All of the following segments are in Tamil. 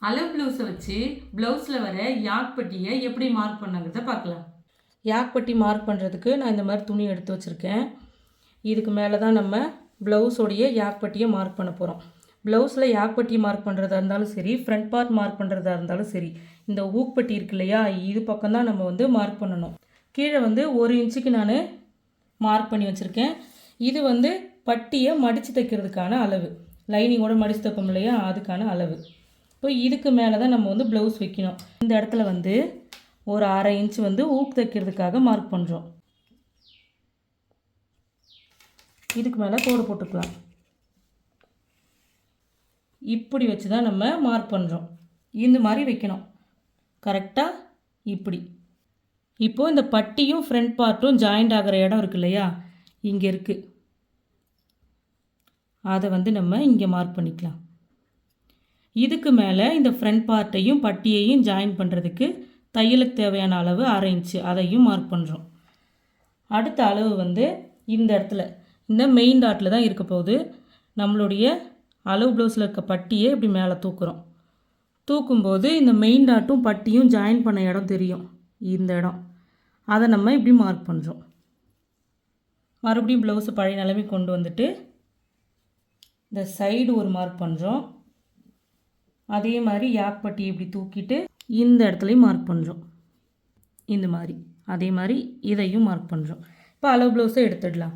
அளவு ப்ளவுஸை வச்சு ப்ளவுஸில் வர யாக் பட்டியை எப்படி மார்க் பண்ணாங்கிறத பார்க்கலாம். யாக் பட்டி மார்க் பண்ணுறதுக்கு நான் இந்த மாதிரி துணி எடுத்து வச்சுருக்கேன். இதுக்கு மேலே தான் நம்ம ப்ளவுஸோடைய யாக் பட்டியை மார்க் பண்ண போகிறோம். ப்ளவுஸில் யாக் பட்டி மார்க் பண்ணுறதா இருந்தாலும் சரி, ஃப்ரண்ட் பார்ட் மார்க் பண்ணுறதா இருந்தாலும் சரி, இந்த ஊக் பட்டி இருக்கு இல்லையா, இது பக்கம் தான் நம்ம மார்க் பண்ணணும். கீழே 1 இன்ச்சுக்கு நான் மார்க் பண்ணி வச்சுருக்கேன். இது பட்டியை மடித்து தைக்கிறதுக்கான அளவு, லைனிங்கோட மடித்து தைப்போம் இல்லையா, அதுக்கான அளவு. இப்போ இதுக்கு மேலே தான் நம்ம ப்ளவுஸ் வைக்கணும். இந்த இடத்துல ஒரு 1/2 இன்ச் ஊக்கு தைக்கிறதுக்காக மார்க் பண்ணுறோம். இதுக்கு மேலே கோடு போட்டுக்கலாம். இப்படி வச்சு தான் நம்ம மார்க் பண்ணுறோம். இந்த மாதிரி வைக்கணும் கரெக்டாக, இப்படி. இப்போது இந்த பட்டியும் ஃப்ரண்ட் பார்ட்டும் ஜாயிண்ட் ஆகிற இடம் இருக்கு இல்லையா, இங்கே இருக்குது. அதை நம்ம இங்கே மார்க் பண்ணிக்கலாம். இதுக்கு மேலே இந்த ஃப்ரண்ட் பார்ட்டையும் பட்டியையும் ஜாயின் பண்ணுறதுக்கு தையலுக்கு தேவையான அளவு 1/2 இன்ச்சு, அதையும் மார்க் பண்ணுறோம். அடுத்த அளவு இந்த இடத்துல, இந்த மெயின் டாட்டில் தான் இருக்க போகுது. நம்மளுடைய அளவு ப்ளவுஸில் இருக்க பட்டியை இப்படி மேலே தூக்குறோம். தூக்கும்போது இந்த மெயின் டாட்டும் பட்டியும் ஜாயின் பண்ண இடம் தெரியும், இந்த இடம். அதை நம்ம இப்படி மார்க் பண்ணுறோம். மறுபடியும் ப்ளவுஸை பழைய நிலைமை கொண்டு வந்துட்டு இந்த சைடு ஒரு மார்க் பண்ணுறோம். அதே மாதிரி யாக் பட்டி இப்படி தூக்கிட்டு இந்த இடத்துலையும் மார்க் பண்ணுறோம். இந்த மாதிரி அதே மாதிரி இதையும் மார்க் பண்ணுறோம். இப்போ அளவு ப்ளவுஸை எடுத்துடலாம்.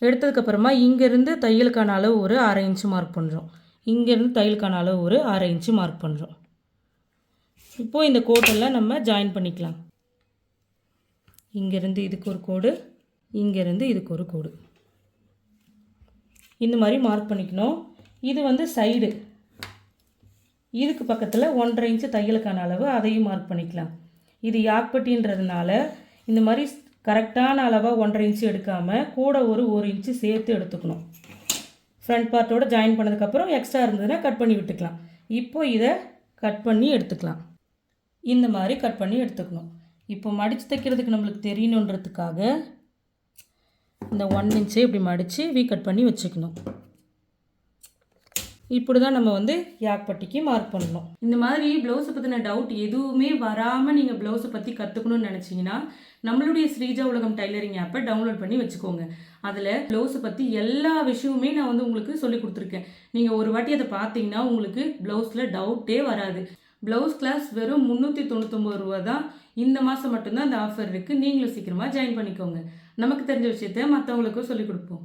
எடுத்ததுக்கப்புறமா இங்கேருந்து தையலுக்கான அளவு ஒரு 1/2 இன்ச்சு மார்க் பண்ணுறோம். இங்கேருந்து தையலுக்கான அளவு ஒரு 1/2 இன்ச்சு மார்க் பண்ணுறோம். இப்போது இந்த கோட்டெல்லாம் நம்ம ஜாயின் பண்ணிக்கலாம். இங்கேருந்து இதுக்கு ஒரு கோடு, இங்கேருந்து இதுக்கு ஒரு கோடு, இந்த மாதிரி மார்க் பண்ணிக்கணும். இது சைடு, இதுக்கு பக்கத்தில் 1/2 இன்ச்சு தையலுக்கான அளவு, அதையும் மார்க் பண்ணிக்கலாம். இது யாக்பட்டின்றதுனால இந்த மாதிரி கரெக்டான அளவாக 1/2 இன்ச்சு எடுக்காமல் கூட ஒரு 1 இன்ச்சு சேர்த்து எடுத்துக்கணும். ஃப்ரண்ட் பார்ட்டோடு ஜாயின் பண்ணதுக்கப்புறம் எக்ஸ்ட்ரா இருந்ததுன்னா கட் பண்ணி விட்டுக்கலாம். இப்போது இதை கட் பண்ணி எடுத்துக்கலாம். இந்த மாதிரி கட் பண்ணி எடுத்துக்கணும். இப்போ மடித்து தைக்கிறதுக்கு நம்மளுக்கு தெரியணுன்றதுக்காக இந்த 1 இன்ச்சை இப்படி மடித்து கட் பண்ணி வச்சுக்கணும். இப்படி தான் நம்ம யாக் பட்டிக்கு மார்க் பண்ணணும். இந்த மாதிரி ப்ளவுஸை பற்றின டவுட் எதுவுமே வராமல் நீங்கள் ப்ளவுஸை பற்றி கற்றுக்கணும்னு நினச்சிங்கன்னா நம்மளுடைய ஸ்ரீஜா உலகம் டைலரிங் ஆப்பை டவுன்லோட் பண்ணி வச்சுக்கோங்க. அதில் ப்ளவுஸை பற்றி எல்லா விஷயமுமே நான் உங்களுக்கு சொல்லி கொடுத்துருக்கேன். நீங்கள் ஒரு வாட்டி அதை பார்த்தீங்கன்னா உங்களுக்கு ப்ளவுஸில் டவுட்டே வராது. ப்ளவுஸ் கிளாஸ் வெறும் 399 ரூபா தான். இந்த மாதம் மட்டும்தான் அந்த ஆஃபர் இருக்குது. நீங்களும் சீக்கிரமாக ஜாயின் பண்ணிக்கோங்க. நமக்கு தெரிஞ்ச விஷயத்தை மற்றவங்களுக்கும் சொல்லிக் கொடுப்போம்.